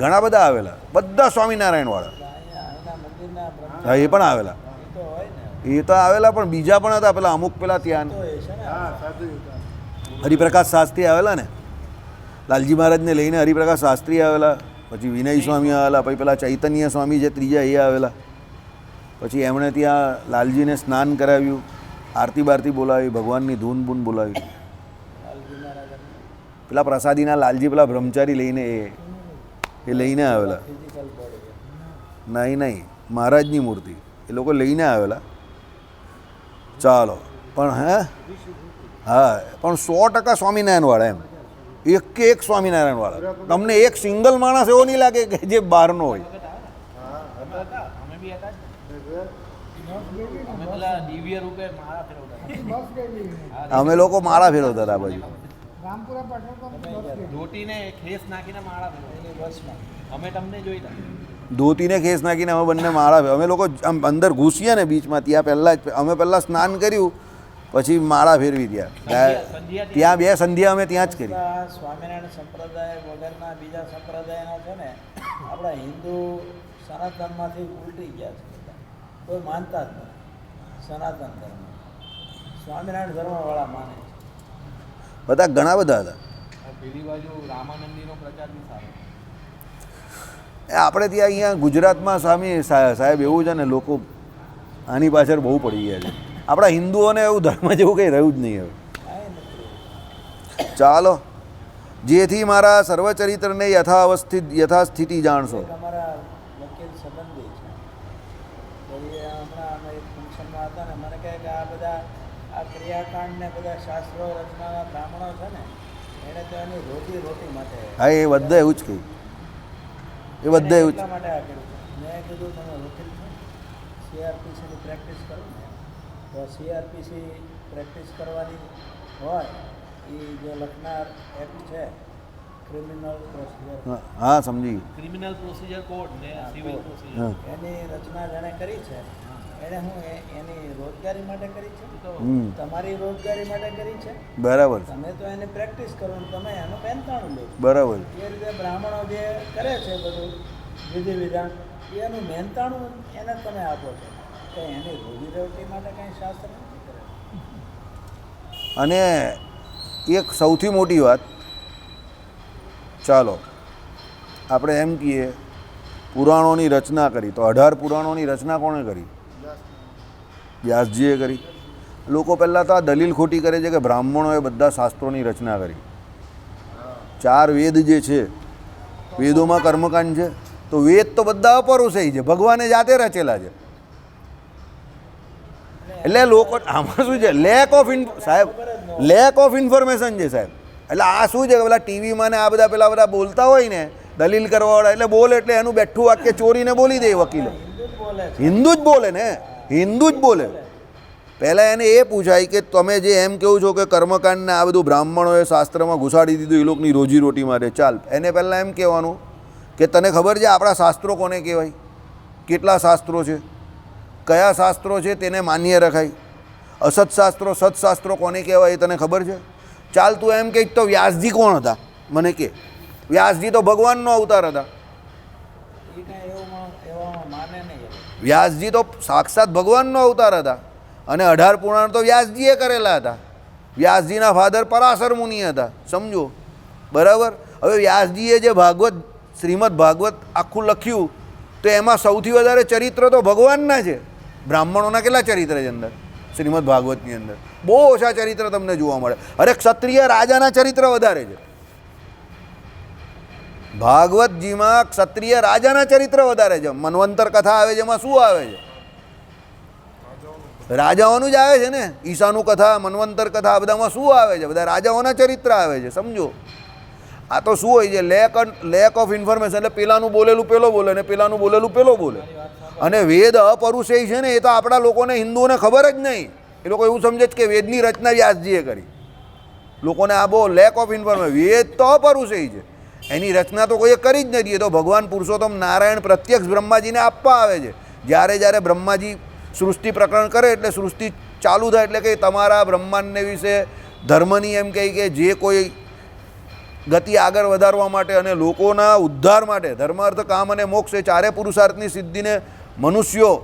S1: ઘણા બધા આવેલા, બધા સ્વામિનારાયણવાળા. હા એ પણ આવેલા, એ તો આવેલા, પણ બીજા પણ હતા. પેલા અમુક પેલા ત્યાં હરિપ્રકાશ શાસ્ત્રી આવેલા ને, લાલજી મહારાજને લઈને હરિપ્રકાશ શાસ્ત્રી આવેલા, પછી વિનય સ્વામી આવેલા, પછી પેલા ચૈતન્ય સ્વામી જે ત્રીજા એ આવેલા. પછી એમણે ત્યાં લાલજીને સ્નાન કરાવ્યું, આરતી બારતી બોલાવી, ભગવાનની ધૂન બૂન બોલાવી. પેલા પ્રસાદીના લાલજી પેલા બ્રહ્મચારી લઈને એ લઈને આવેલા. નહીં મહારાજની મૂર્તિ એ લોકો લઈને આવેલા. ચાલો, પણ હા પણ 100% સ્વામિનારાયણવાળા એમ, એક સ્વામિનારાયણવાળા. તમને એક સિંગલ માણસ એવો નહીં લાગે કે જે બહારનો હોય. અમે લોકો માળા ફેરવતા હતા બાજુ. ધોતીને ખેસ નાખીને અમે બંને માળા. અમે લોકો આમ અંદર ઘૂસીએ ને બીચમાં, ત્યાં પહેલાં જ અમે પહેલાં સ્નાન કર્યું, પછી માળા ફેરવી ત્યાં 2 સંધ્યા અમે ત્યાં જ કરી.
S2: સ્વામિનારાયણ સંપ્રદાય વગરના બીજા સંપ્રદાયના છે ને, આપણા હિન્દુ સનાતનમાંથી ઉલટી ગયા છે. કોઈ માનતા જ નથી સનાતન ધર્મ. સ્વામિનારાયણ ધર્મવાળા માને છે
S1: બધા, ઘણા બધા હતા.
S2: પેલી બાજુ રામાનંદીનો પ્રચાર બી સારો.
S1: આપણે ત્યાં અહીંયા ગુજરાતમાં સ્વામી સાહેબ એવું છે ને, લોકો આની પાછળ બહુ પડી ગયા છે. આપણા હિન્દુઓને એવું ધર્મ જેવું કંઈ રહ્યું જ નહીં હવે. ચાલો, જેથી મારા સર્વચરિત્રને યથાસ્થિતિ જાણશો.
S2: અમારા વકીલ સંબંધી છે, હમણાં અમે એક ફંક્શનમાં હતા ને, મને કહે કે આ બધા આ ક્રિયાકાંડ ને બધા શાસ્ત્રો રચનાના બ્રાહ્મણો છે ને, એને તો એની રોટી માટે.
S1: હા એ બધા એવું જ કહ્યું, એ બધા એવું જ
S2: માટે આ કર્યું. મેં કીધું તમે વકીલ છો, CRPCની પ્રેક્ટિસ કરો ને, તો CRPC પ્રેક્ટિસ કરવાની હોય એ જે લખનાર એક્ટ છે, ક્રિમિનલ પ્રોસિજર.
S1: હા સમજી ગયું.
S2: ક્રિમિનલ પ્રોસિજર કોડ ને સિવિલ પ્રોસિજર, એની રચના જેણે કરી છે એણે હું એની રોજગારી માટે કરી છે, તમારી રોજગારી માટે કરી છે.
S1: બરાબર.
S2: તમે તો એની પ્રેક્ટિસ કરો ને તમે એનું મહેનતાણું લો.
S1: બરાબર.
S2: એ રીતે બ્રાહ્મણો જે કરે છે બધું વિધિ વિધાન, એનું મહેનતાણું એને તમે આપો છો, તો એની રોજીરોટી માટે કંઈ શાસ્ત્ર નથી કરે.
S1: અને એક સૌથી મોટી વાત, ચાલો આપણે એમ કહીએ પુરાણોની રચના કરી, તો 18 પુરાણોની રચના કોણે કરી? વ્યાસજીએ કરી. લોકો પહેલાં તો આ દલીલ ખોટી કરે છે કે બ્રાહ્મણોએ બધા શાસ્ત્રોની રચના કરી. 4 વેદ જે છે, વેદોમાં કર્મકાંડ છે, તો વેદ તો બધા અપરુષય છે, ભગવાને જાતે રચેલા છે. એટલે લોકો આમાં શું છે, લેક ઓફ ઇન્ફોર્મેશન છે સાહેબ. એટલે આ શું છે કે પેલા ટીવીમાં ને આ બધા પેલા બોલતા હોય ને દલીલ કરવાવાળા, એટલે બોલે એટલે એનું બેઠું વાક્ય ચોરીને બોલી દે વકીલો. હિન્દુ જ બોલે ને, હિન્દુ જ બોલે. પહેલાં એને એ પૂછાય કે તમે જે એમ કહો છો કે કર્મકાંડને આ બધું બ્રાહ્મણોએ શાસ્ત્રમાં ઘુસાડી દીધું એ લોકોની રોજીરોટી માટે, ચાલ એને પહેલાં એમ કહેવાનું કે તને ખબર છે આપણા શાસ્ત્રો કોને કહેવાય, કેટલા શાસ્ત્રો છે, કયા શાસ્ત્રો છે તેને માન્ય રખાય, અસત્શાસ્ત્રો સત્શાસ્ત્રો કોને કહેવાય એ તને ખબર છે? ચાલ તું એમ કહે તો વ્યાસજી કોણ હતા મને કે. વ્યાસજી તો ભગવાનનો અવતાર હતા. વ્યાસજી તો સાક્ષાત ભગવાનનો અવતાર હતા. અને 18 પુરાણ તો વ્યાસજીએ કરેલા હતા. વ્યાસજીના ફાધર પરાશર મુનિ હતા, સમજો બરાબર. હવે વ્યાસજીએ જે ભાગવત, શ્રીમદ ભાગવત આખું લખ્યું, તો એમાં સૌથી વધારે ચરિત્ર તો ભગવાનના છે. બ્રાહ્મણોના કેટલા ચરિત્ર છે અંદર શ્રીમદ ભાગવતની અંદર? બહુ ઓછા ચરિત્ર તમને જોવા મળે. અરે ક્ષત્રિય રાજાના ચરિત્ર વધારે છે ભાગવતજીમાં. ક્ષત્રિય રાજાના ચરિત્ર વધારે છે. મન્વંતર કથા આવે છે, એમાં શું આવે છે? રાજાઓનું જ આવે છે ને. ઈશાનું કથા, મન્વંતર કથા, બધામાં શું આવે છે? બધા રાજાઓના ચરિત્ર આવે છે, સમજો. આ તો શું હોય છે, લેક ઓફ ઇન્ફોર્મેશન. એટલે પેલાનું બોલેલું પેલો બોલે ને પેલાનું બોલેલું પેલો બોલે. અને વેદ અપરુષેય છે ને, એ તો આપણા લોકોને હિન્દુઓને ખબર જ નહીં. એ લોકો એવું સમજે છે કે વેદની રચના વ્યાસજીએ કરી. લોકોને આ બહુ લેક ઓફ ઇન્ફોર્મેશન. વેદ તો અપરુષેય છે, એની રચના તો કોઈએ કરી જ નથી. એ તો ભગવાન પુરુષોત્તમ નારાયણ પ્રત્યક્ષ બ્રહ્માજીને આપવા આવે છે. જ્યારે જ્યારે બ્રહ્માજી સૃષ્ટિ પ્રકરણ કરે એટલે સૃષ્ટિ ચાલુ થાય એટલે કે તમારા બ્રહ્માંડને વિશે ધર્મની એમ કહી કે જે કોઈ ગતિ આગળ વધારવા માટે અને લોકોના ઉદ્ધાર માટે ધર્મ અર્થ કામ અને મોક્ષ એ ચારે પુરુષાર્થની સિદ્ધિને મનુષ્યો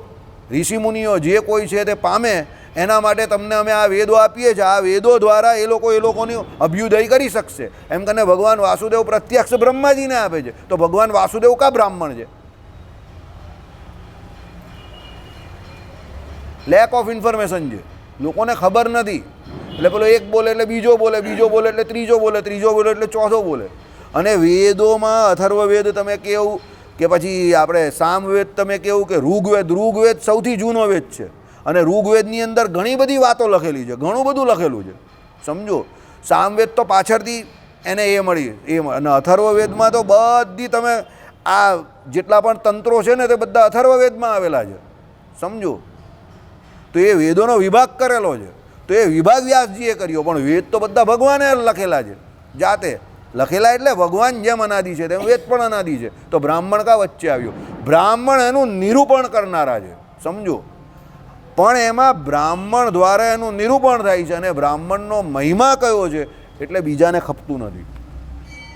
S1: ઋષિમુનિઓ જે કોઈ છે તે પામે એના માટે તમને અમે આ વેદો આપીએ છીએ. આ વેદો દ્વારા એ લોકોની અભ્યુદય કરી શકશે એમ કરીને ભગવાન વાસુદેવ પ્રત્યક્ષ બ્રહ્માજીને આપે છે. તો ભગવાન વાસુદેવ કા બ્રાહ્મણ છે? લેક ઓફ ઇન્ફોર્મેશન છે, લોકોને ખબર નથી. એટલે પેલો એક બોલે એટલે બીજો બોલે, બીજો બોલે એટલે ત્રીજો બોલે, ત્રીજો બોલે એટલે ચોથો બોલે. અને વેદોમાં અથર્વવેદ તમે કેવું કે પછી આપણે સામવેદ તમે કેવું કે ઋગ્વેદ સૌથી જૂનો વેદ છે. અને ઋગ્વેદની અંદર ઘણી બધી વાતો લખેલી છે, ઘણું બધું લખેલું છે. સમજો, સામવેદ તો પાછળથી એને એ મળી અને અથર્વવેદમાં તો બધી તમે આ જેટલા પણ તંત્રો છે ને તે બધા અથર્વવેદમાં આવેલા છે. સમજો, તો એ વેદોનો વિભાગ કરેલો છે. તો એ વિભાગ વ્યાસજીએ કર્યો, પણ વેદ તો બધા ભગવાને લખેલા છે, જાતે લખેલા. એટલે ભગવાન જેમ અનાદિ છે તેમ વેદ પણ અનાદિ છે. તો બ્રાહ્મણ કા વચ્ચે આવ્યો? બ્રાહ્મણ એનું નિરૂપણ કરનારા છે. સમજો, પણ એમાં બ્રાહ્મણ દ્વારા એનું નિરૂપણ થાય છે. અને બ્રાહ્મણનો મહિમા કયો છે એટલે બીજાને ખપતું નથી.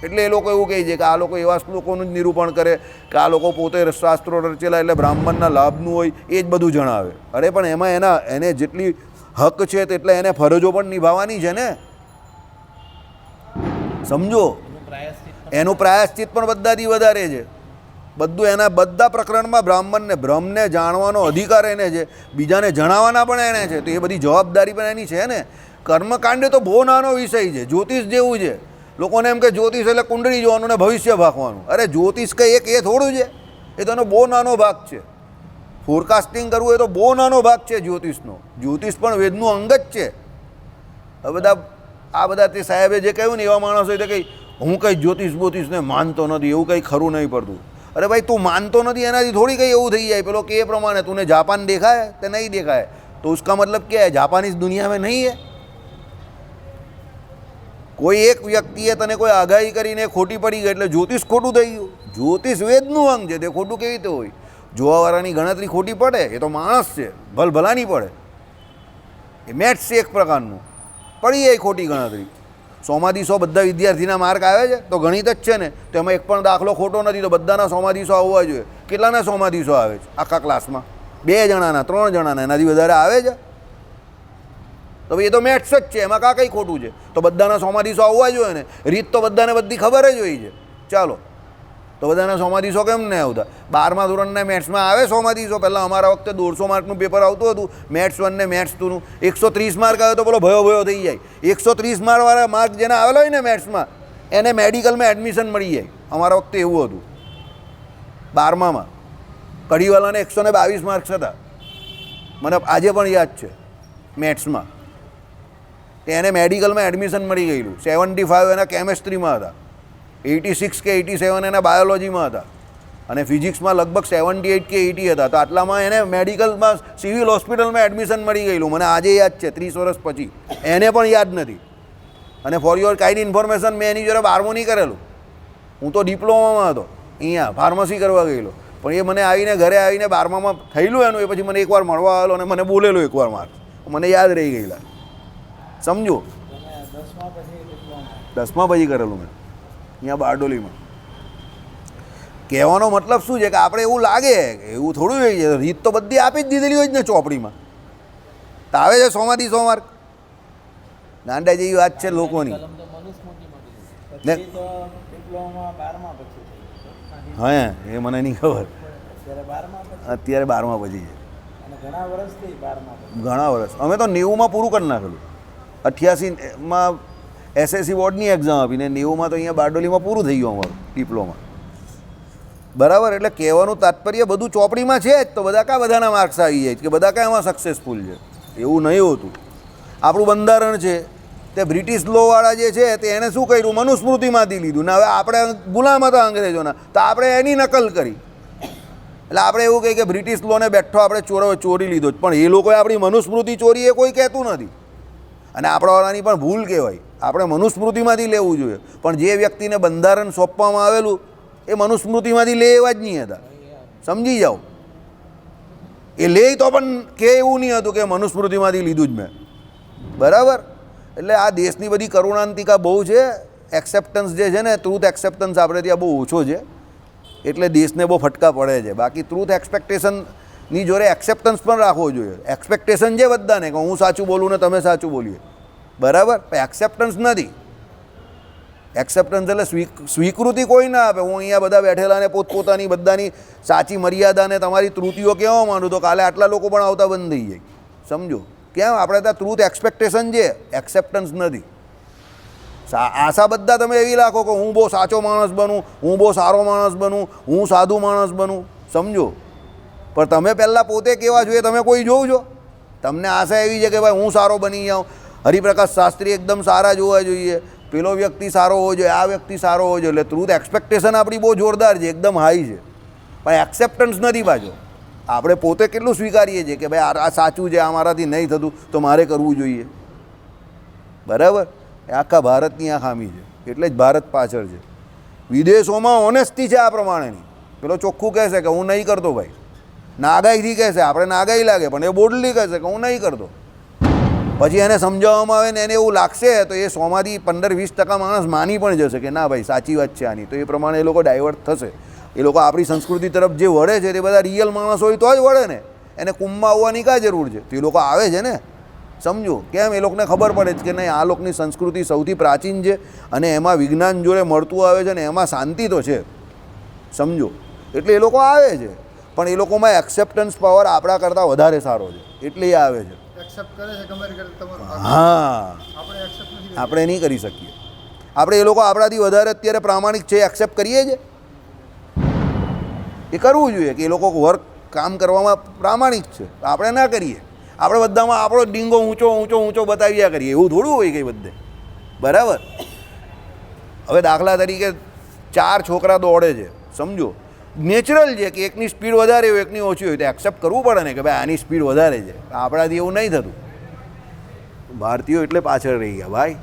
S1: એટલે એ લોકો એવું કહે છે કે આ લોકો એવા શ્લોકોનું જ નિરૂપણ કરે કે આ લોકો પોતે શાસ્ત્રો રચેલા એટલે બ્રાહ્મણના લાભનું હોય એ જ બધું જણાવે. અરે પણ એમાં એને જેટલી હક છે તેટલે એને ફરજો પણ નિભાવવાની છે ને. સમજો, એનું પ્રાયશ્ચિત પણ બધાથી વધારે છે. બધું એના બધા પ્રકરણમાં બ્રહ્મને જાણવાનો અધિકાર એને છે, બીજાને જણાવવાના પણ એને છે. તો એ બધી જવાબદારી પણ એની છે ને. કર્મકાંડ તો બહુ નાનો વિષય છે, જ્યોતિષ જેવું છે. લોકોને એમ કે જ્યોતિષ એટલે કુંડળી જોવાનું ને ભવિષ્ય ભાખવાનું. અરે જ્યોતિષ કંઈ એક એ થોડું છે, એ તો એનો બહુ નાનો ભાગ છે. ફોરકાસ્ટિંગ કરવું એ તો બહુ નાનો ભાગ છે જ્યોતિષનો. જ્યોતિષ પણ વેદનું અંગ જ છે. હવે બધા તે સાહેબે જે કહ્યું ને એવા માણસો કે હું કંઈ જ્યોતિષને માનતો નથી, એવું કંઈ ખરું નહીં પડતું. અરે ભાઈ, તું માનતો નથી એનાથી થોડી કંઈ એવું થઈ જાય. પેલો કે પ્રમાણે તુને જાપાન દેખા હે તે નહીં દેખા હે, તો उसका मतलब क्या है? जापान इस दुनिया में नहीं है. કોઈ એક વ્યક્તિએ તને કોઈ આગાહી કરીને ખોટી પડી ગઈ એટલે જ્યોતિષ ખોટું થઈ ગયું. જ્યોતિષ વેદનું અંગ છે, તે ખોટું કેવી રીતે હોય? જોવાવાળાની ગણતરી ખોટી પડે એ તો માણસ છે, ભલભલાની પડે. એ મેથ્સ છે એક પ્રકારનું, પડી જાય ખોટી ગણતરી. 100માંથી 100 બધા વિદ્યાર્થીના માર્ક આવે છે તો ગણિત જ છે ને, તો એમાં એક પણ દાખલો ખોટો નથી. તો બધાના 100માંથી 100 આવવા જોઈએ. કેટલાના 100માંથી 100 આવે છે આખા ક્લાસમાં? 2 જણાના, 3 જણાના, એનાથી વધારે આવે છે? તો ભાઈ એ તો મેથ્સ જ છે, એમાં કંઈ ખોટું છે? તો બધાના 100માંથી 100 આવવા જોઈએ ને. રીત તો બધાને બધી ખબર જ હોય છે. ચાલો, તો બધાના 100માંથી 100 કેમ નહીં આવતા? 12મા ધોરણના મેથ્સમાં આવે 100માંથી 100. પહેલાં અમારા વખતે 150 માર્કનું પેપર આવતું હતું, મેથ્સ 1 ને મેથ્સ 2નું. 130 માર્ક આવે તો પેલો ભયો થઈ જાય. 130 માર્કવાળા માર્ક જેને આવેલો હોય ને મેથ્સમાં, એને મેડિકલમાં એડમિશન મળી જાય. અમારા વખતે એવું હતું 12મામાં. કઢીવાલાને 122 માર્ક્સ હતા, મને આજે પણ યાદ છે મેથ્સમાં. એને મેડિકલમાં એડમિશન મળી ગયેલું. 75 એના કેમેસ્ટ્રીમાં હતા, 86 કે 87 એના બાયોલોજીમાં હતા, અને ફિઝિક્સમાં લગભગ 78 કે 80 હતા. તો આટલામાં એને મેડિકલમાં સિવિલ હોસ્પિટલમાં એડમિશન મળી ગયેલું. મને આજે યાદ છે, 30 વર્ષ પછી. એને પણ યાદ નથી. અને ફોર યોર કાઇન્ડ ઇન્ફોર્મેશન, મેં એની જોડે 12મું નહીં કરેલું. હું તો ડિપ્લોમામાં હતો, અહીંયા ફાર્મસી કરવા ગયેલો. પણ એ મને આવીને ઘરે આવીને 12મામાં થયેલું એનું, એ પછી મને એકવાર મળવા આવેલો અને મને બોલેલો એકવાર માર્ક, મને યાદ રહી ગયેલા. સમજો, 10મા પછી કરેલું મેં અહીંયા બારડોલીમાં. કહેવાનો મતલબ શું છે કે આપણે એવું લાગે, એવું થોડું હોય છે. રીત તો બધી આપી જ દીધેલી હોય જ ને ચોપડીમાં. તો આવે છે 100માંથી 100 માર્ક. નાંડા જેવી વાત છે લોકોની. હા, એ મને નહીં ખબર. અત્યારે 12મા પછી છે. ઘણા વર્ષ. અમે તો 90માં પૂરું કરી નાખેલું. 88માં SSC બોર્ડની એક્ઝામ આપીને 90માં તો અહીંયા બારડોલીમાં પૂરું થઈ ગયું અમારું ડિપ્લોમા. બરાબર? એટલે કહેવાનું તાત્પર્ય બધું ચોપડીમાં છે જ. તો બધાના માર્ક્સ આવી જાય કે બધા એમાં સક્સેસફુલ છે, એવું નહીં હોતું. આપણું બંધારણ છે તે બ્રિટિશ લોવાળા જે છે તે એણે શું કર્યું, મનુસ્મૃતિમાંથી લીધું ને હવે આપણે ગુલામ હતા અંગ્રેજોના તો આપણે એની નકલ કરી. એટલે આપણે એવું કહીએ કે બ્રિટિશ લોને બેઠો આપણે ચોરી લીધો, પણ એ લોકોએ આપણી મનુસ્મૃતિ ચોરી એ કોઈ કહેતું નથી. અને આપણાવાળાની પણ ભૂલ કહેવાય, આપણે મનુસ્મૃતિમાંથી લેવું જોઈએ, પણ જે વ્યક્તિને બંધારણ સોંપવામાં આવેલું એ મનુસ્મૃતિમાંથી લે એવા જ નહીં હતા. સમજી જાઓ, એ લે તો પણ કે એવું નહીં હતું કે મનુસ્મૃતિમાંથી લીધું જ મેં. બરાબર. એટલે આ દેશની બધી કરુણાંતિકા બહુ છે. એક્સેપ્ટન્સ જે છે ને, ટ્રુથ એક્સેપ્ટન્સ આપણે ત્યાં બહુ ઓછો છે, એટલે દેશને બહુ ફટકા પડે છે. બાકી ટ્રુથ એક્સપેક્ટેશનની જોડે એક્સેપ્ટન્સ પણ રાખવો જોઈએ. એક્સપેક્ટેશન છે બધાને કે હું સાચું બોલું ને તમે સાચું બોલીએ, બરાબર. પણ એક્સેપ્ટન્સ નથી. એક્સેપ્ટન્સ એટલે સ્વીકૃતિ કોઈ ના આપે. હું અહીંયા બધા બેઠેલાને પોતપોતાની બધાની સાચી મર્યાદાને તમારી ત્રુટિઓ કહેવા માંડું તો કાલે આટલા લોકો પણ આવતા બંધ થઈ જાય. સમજો કેમ? આપણે ત્યાં ટ્રુથ એક્સપેક્ટેશન છે, એક્સેપ્ટન્સ નથી. આશા બધા તમે એવી રાખો કે હું બહુ સાચો માણસ બનું, હું બહુ સારો માણસ બનું, હું સાધુ માણસ બનું. સમજો, પણ તમે પહેલાં પોતે કેવા જોઈએ તમે કોઈ જોવું છો? તમને આશા એવી છે કે ભાઈ હું સારો બની જાઉં, હરિપ્રકાશ શાસ્ત્રી એકદમ સારા જોવા જોઈએ, પેલો વ્યક્તિ સારો હોવો જોઈએ, આ વ્યક્તિ સારો હોવો જોઈએ. એટલે ટ્રુથ એક્સપેક્ટેશન આપણી બહુ જોરદાર છે, એકદમ હાઈ છે, પણ એક્સેપ્ટન્સ નથી પાછો. આપણે પોતે કેટલું સ્વીકારીએ છીએ કે ભાઈ આ સાચું છે, આ મારાથી નહીં થતું તો મારે કરવું જોઈએ. બરાબર. એ આખા ભારતની આ ખામી છે, એટલે જ ભારત પાછળ છે. વિદેશોમાં ઓનેસ્ટી છે આ પ્રમાણેની. પેલો ચોખ્ખું કહેશે કે હું નહીં કરતો ભાઈ, નાગાઈથી કહેશે, આપણે નાગાઈ લાગે પણ એ બોલ્ડલી કહેશે કે હું નહીં કરતો. પછી એને સમજાવવામાં આવે ને એને એવું લાગશે તો એ 100માંથી 15-20% માણસ માની પણ જશે કે ના ભાઈ સાચી વાત છે આની. તો એ પ્રમાણે એ લોકો ડાયવર્ટ થશે. એ લોકો આપણી સંસ્કૃતિ તરફ જે વળે છે તે બધા રિયલ માણસ હોય તો જ વળે ને. એને કુંભમાં આવવાની કાં જરૂર છે? તો એ લોકો આવે છે ને. સમજો કેમ? એ લોકોને ખબર પડે છે કે નહીં, આ લોકોની સંસ્કૃતિ સૌથી પ્રાચીન છે અને એમાં વિજ્ઞાન જોડે મળતું આવે છે ને એમાં શાંતિ તો છે. સમજો, એટલે એ લોકો આવે છે, પણ એ લોકોમાં એક્સેપ્ટન્સ પાવર આપણા કરતાં વધારે સારો છે, એટલે એ આવે છે. હા, આપણે નહીં કરી શકીએ. આપણે એ લોકો આપણાથી વધારે અત્યારે પ્રામાણિક છે, એક્સેપ્ટ કરીએ છીએ. એ કરવું જોઈએ કે એ લોકો વર્ક કામ કરવામાં પ્રામાણિક છે, આપણે ના કરીએ. આપણે બધામાં આપણો ડીંગો ઊંચો ઊંચો ઊંચો બતાવ્યા કરીએ, એવું થોડું હોય કંઈ બધે. બરાબર. હવે દાખલા તરીકે 4 છોકરા દોડે છે, સમજો, નેચરલ છે કે એકની સ્પીડ વધારે હોય એકની ઓછી હોય, તો એક્સેપ્ટ કરવું પડે ને કે ભાઈ આની સ્પીડ વધારે છે. આપણાથી એવું નહીં થતું. ભારતીયો એટલે પાછળ રહી ગયા ભાઈ.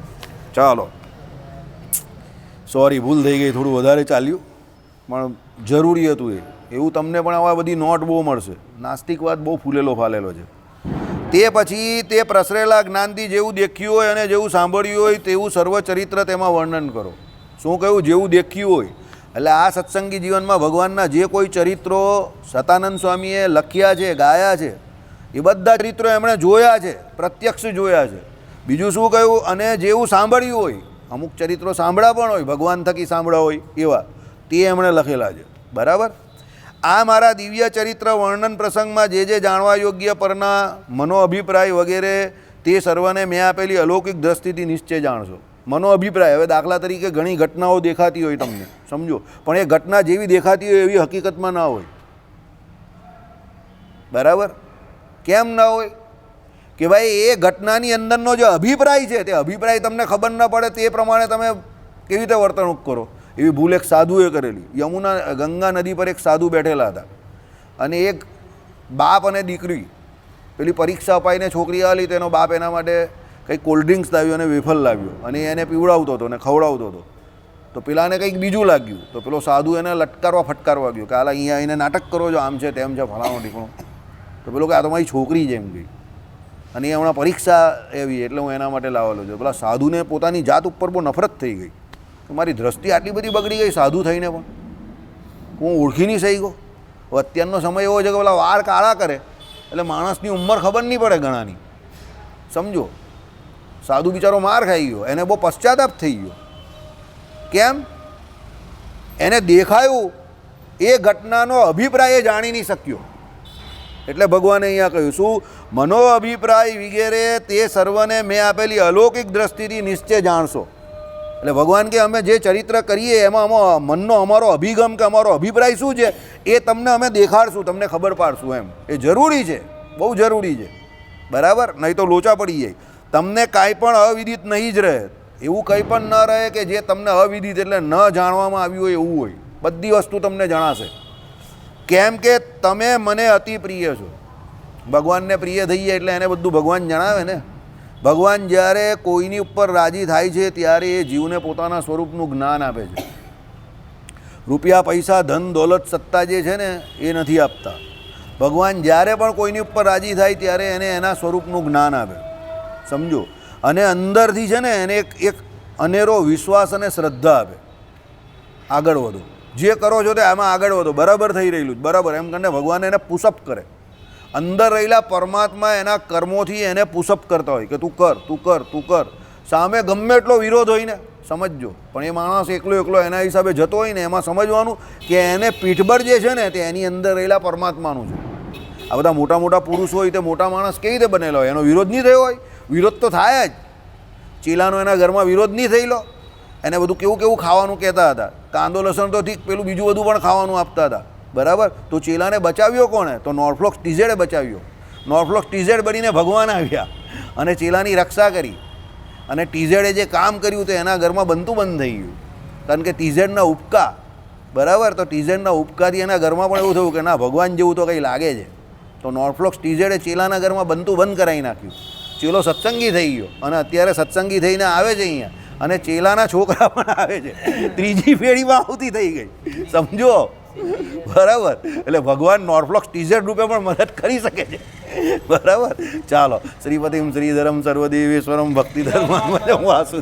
S1: ચાલો, સોરી, ભૂલ થઈ ગઈ, થોડું વધારે ચાલ્યું, પણ જરૂરી હતું એ. એવું તમને પણ આવા બધી નોટ બહુ મળશે. નાસ્તિકવાદ બહુ ફૂલેલો ફાલેલો છે. તે પછી તે પ્રસરેલા જ્ઞાનથી જેવું દેખ્યું હોય અને જેવું સાંભળ્યું હોય તેવું સર્વચરિત્ર તેમાં વર્ણન કરો. શું કહ્યું? જેવું દેખ્યું હોય. એટલે આ સત્સંગી જીવનમાં ભગવાનના જે કોઈ ચરિત્રો સતાનંદ સ્વામીએ લખ્યા છે, ગાયા છે, એ બધા ચરિત્રો એમણે જોયા છે, પ્રત્યક્ષ જોયા છે. બીજું શું કહ્યું? અને જેવું સાંભળ્યું હોય, અમુક ચરિત્રો સાંભળ્યા પણ હોય, ભગવાન થકી સાંભળ્યા હોય એવા, તે એમણે લખેલા છે. બરાબર. આ મારા દિવ્ય ચરિત્ર વર્ણન પ્રસંગમાં જે જે જાણવા યોગ્ય પરના મનો અભિપ્રાય વગેરે તે સર્વને મેં આપેલી અલૌકિક દ્રષ્ટિથી નિશ્ચય જાણશો. મનો અભિપ્રાય, હવે દાખલા તરીકે ઘણી ઘટનાઓ દેખાતી હોય તમને, સમજો, પણ એ ઘટના જેવી દેખાતી હોય એવી હકીકતમાં ના હોય. બરાબર. કેમ ના હોય? કે ભાઈ એ ઘટનાની અંદરનો જે અભિપ્રાય છે તે અભિપ્રાય તમને ખબર ન પડે તે પ્રમાણે તમે કેવી રીતે વર્તણૂક કરો. એવી ભૂલ એક સાધુએ કરેલી. ગંગા નદી પર એક સાધુ બેઠેલા હતા અને એક બાપ અને દીકરી પેલી પરીક્ષા અપાઈને છોકરી આવેલી, તેનો બાપ એના માટે કંઈક કોલ્ડ ડ્રિંક્સ લાવ્યું અને વેફર લાવ્યો અને એને પીવડાવતો હતો અને ખવડાવતો હતો. તો પેલાને કંઈક બીજું લાગ્યું, તો પેલો સાધુ એને લટકારવા ફટકારવા ગયો કે હાલ અહીંયા આવીને નાટક કરો છો, આમ છે તેમ છે, ફલાણો ઠીકણો. તો પેલો કે આ તો મારી છોકરી છે એમ ગઈ અને એ હમણાં પરીક્ષા એવી એટલે હું એના માટે લાવેલો છું. પેલા સાધુને પોતાની જાત ઉપર બહુ નફરત થઈ ગઈ કે મારી દ્રષ્ટિ આટલી બધી બગડી ગઈ સાધુ થઈને પણ હું ઓળખી નહીં સહી ગયો. અત્યારનો સમય એવો છે કે પેલા વાળ કાળા કરે એટલે માણસની ઉંમર ખબર નહીં પડે ઘણાની. સમજો, સાધુ બિચારો માર ખાઈ ગયો, એને બહુ પશ્ચાતાપ થઈ ગયો. કેમ? એને દેખાયું એ ઘટનાનો અભિપ્રાય જાણી નહીં શક્યો. એટલે ભગવાને અહીંયા કહ્યું શું? મનો અભિપ્રાય વગેરે તે સર્વને મેં આપેલી અલૌકિક દ્રષ્ટિથી નિશ્ચય જાણશો. એટલે ભગવાન કે અમે જે ચરિત્ર કરીએ એમાં મનનો અમારો અભિગમ કે અમારો અભિપ્રાય શું છે એ તમને અમે દેખાડશું, તમને ખબર પાડશું. એમ એ જરૂરી છે, બહુ જરૂરી છે. બરાબર, નહીં તો લોચા પડી જાય. તમને કાંઈ પણ અવિદિત નહીં જ રહે. એવું કંઈ પણ ન રહે કે જે તમને અવિદિત એટલે ન જાણવામાં આવ્યું હોય એવું હોય. બધી વસ્તુ તમને જણાશે. કેમ કે તમે મને અતિ પ્રિય છો. ભગવાનને પ્રિય થઈ જાય એટલે એને બધું ભગવાન જણાવે ને. ભગવાન જ્યારે કોઈની ઉપર રાજી થાય છે ત્યારે એ જીવને પોતાના સ્વરૂપનું જ્ઞાન આપે છે. રૂપિયા પૈસા ધન દોલત સત્તા જે છે ને એ નથી આપતા. ભગવાન જ્યારે પણ કોઈની ઉપર રાજી થાય ત્યારે એને એના સ્વરૂપનું જ્ઞાન આપે. સમજો. અને અંદરથી છે ને એને એક અનેરો વિશ્વાસ અને શ્રદ્ધા આપે. આગળ વધો, જે કરો છો તે આમાં આગળ વધો, બરાબર થઈ રહેલું જ બરાબર એમ કરીને ભગવાન એને પુશઅપ કરે. અંદર રહેલા પરમાત્મા એના કર્મોથી એને પુશઅપ કરતા હોય કે તું કર તું કર તું કર. સામે ગમે એટલો વિરોધ હોય ને સમજજો, પણ એ માણસ એકલો એકલો એના હિસાબે જતો હોય ને એમાં સમજવાનું કે એને પીઠબળ જે છે ને તે એની અંદર રહેલા પરમાત્માનું છે. આ બધા મોટા મોટા પુરુષ હોય તે મોટા માણસ કેવી રીતે બનેલા હોય? એનો વિરોધ નહીં થયો હોય? વિરોધ તો થાય જ. ચેલાનો એના ઘરમાં વિરોધ નહીં થયેલો. એને બધું કેવું કેવું ખાવાનું કહેતા હતા. કાંદો લસણ તો ઠીક, પેલું બીજું બધું પણ ખાવાનું આપતા હતા બરાબર. તો ચેલાને બચાવ્યો કોણે? તો નોર્ફ્લોક્સ ટીઝેડે બચાવ્યો. નોર્ફ્લોક્સ ટીઝેડ બનીને ભગવાન આવ્યા અને ચેલાની રક્ષા કરી. અને ટીઝેડે જે કામ કર્યું તે એના ઘરમાં બનતું બંધ થઈ ગયું. કારણ કે ટીઝેડના ઉપકા બરાબર. તો ટીઝેડના ઉપકાથી એના ઘરમાં પણ એવું થયું કે ના ભગવાન જેવું તો કંઈ લાગે છે. તો નોર્ફ્લોક્સ ટીઝેડે ચેલાના ઘરમાં બનતું બંધ કરાવી નાખ્યું. ચેલો સત્સંગી થઈ ગયો અને અત્યારે સત્સંગી થઈને આવે છે અહીંયા. અને ચેલાના છોકરા પણ આવે છે. ત્રીજી પેઢીમાં આવતી થઈ ગઈ. સમજો બરાબર. એટલે ભગવાન નોર્ફ્લોક્સ ટીઝેડ રૂપે પણ મદદ કરી શકે છે બરાબર. ચાલો. શ્રીપતિમ શ્રીધરમ સર્વદેવેશ્વરમ ભક્તિ ધર્મ વાસુ